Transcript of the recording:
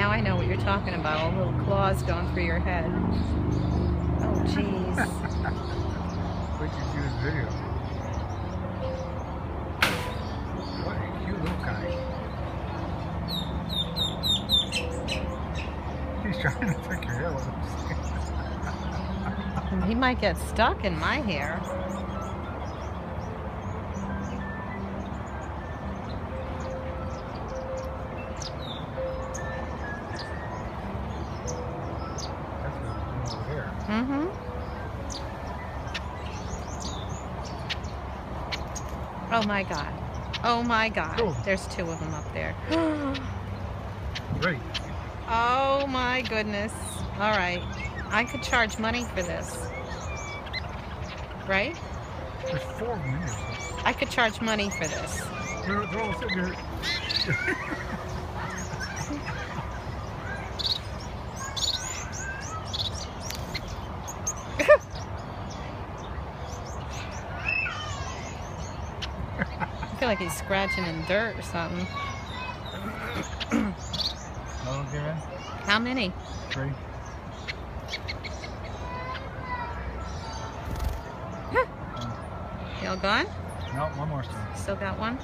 now I know what you're talking about. All little claws going through your head. Oh, jeez. We could do this video. What a cute little guy. He's trying to take your hair with him. He might get stuck in my hair. Mm-hmm. Oh my God. Oh my God. Oh. There's two of them up there. Great. Oh my goodness. All right. I could charge money for this. Right? There's 4 of them here. I could charge money for this. They're all sitting here. I feel like he's scratching in dirt or something. Okay. How many? 3. Y'all gone? No, one more still. Still got one?